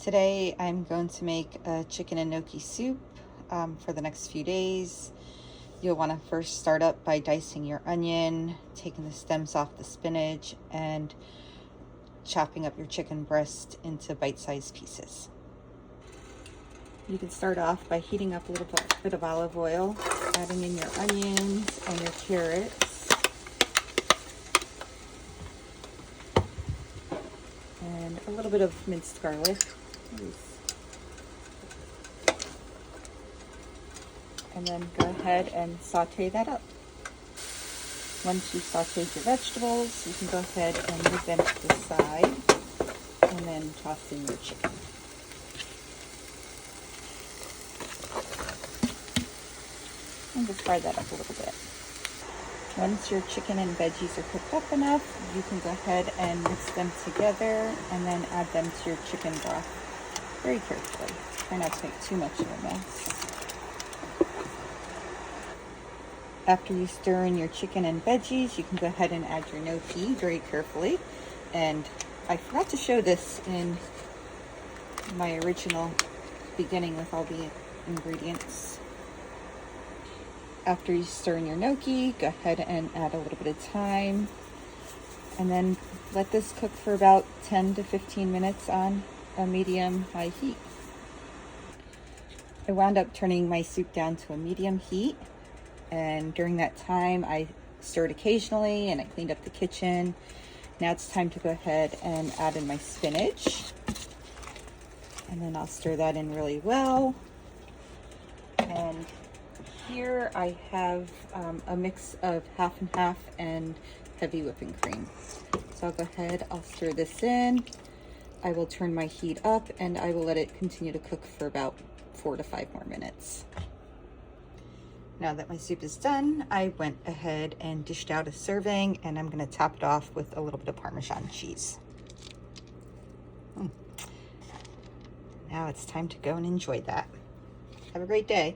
Today I'm going to make a chicken and gnocchi soup for the next few days. You'll want to first start up by dicing your onion, taking the stems off the spinach, and chopping up your chicken breast into bite-sized pieces. You can start off by heating up a little bit of olive oil, adding in your onions and your carrots, and a little bit of minced garlic. And then go ahead and saute that up. Once you've sauteed your vegetables, you can go ahead and move them to the side and then toss in your chicken. And just fry that up a little bit. Once your chicken and veggies are cooked up enough, you can go ahead and mix them together and then add them to your chicken broth very carefully. Try not to make too much of a mess. After you stir in your chicken and veggies, you can go ahead and add your gnocchi very carefully. And I forgot to show this in my original beginning with all the ingredients. After you stir in your gnocchi, go ahead and add a little bit of thyme. And then let this cook for about 10 to 15 minutes on a medium-high heat. I wound up turning my soup down to a medium heat. And during that time, I stirred occasionally and I cleaned up the kitchen. Now it's time to go ahead and add in my spinach. And then I'll stir that in really well. And here I have a mix of half and half and heavy whipping cream. So I'll go ahead, I'll stir this in. I will turn my heat up and I will let it continue to cook for about 4 to 5 more minutes. Now that my soup is done, I went ahead and dished out a serving, and I'm going to top it off with a little bit of Parmesan cheese. Now it's time to go and enjoy that. Have a great day.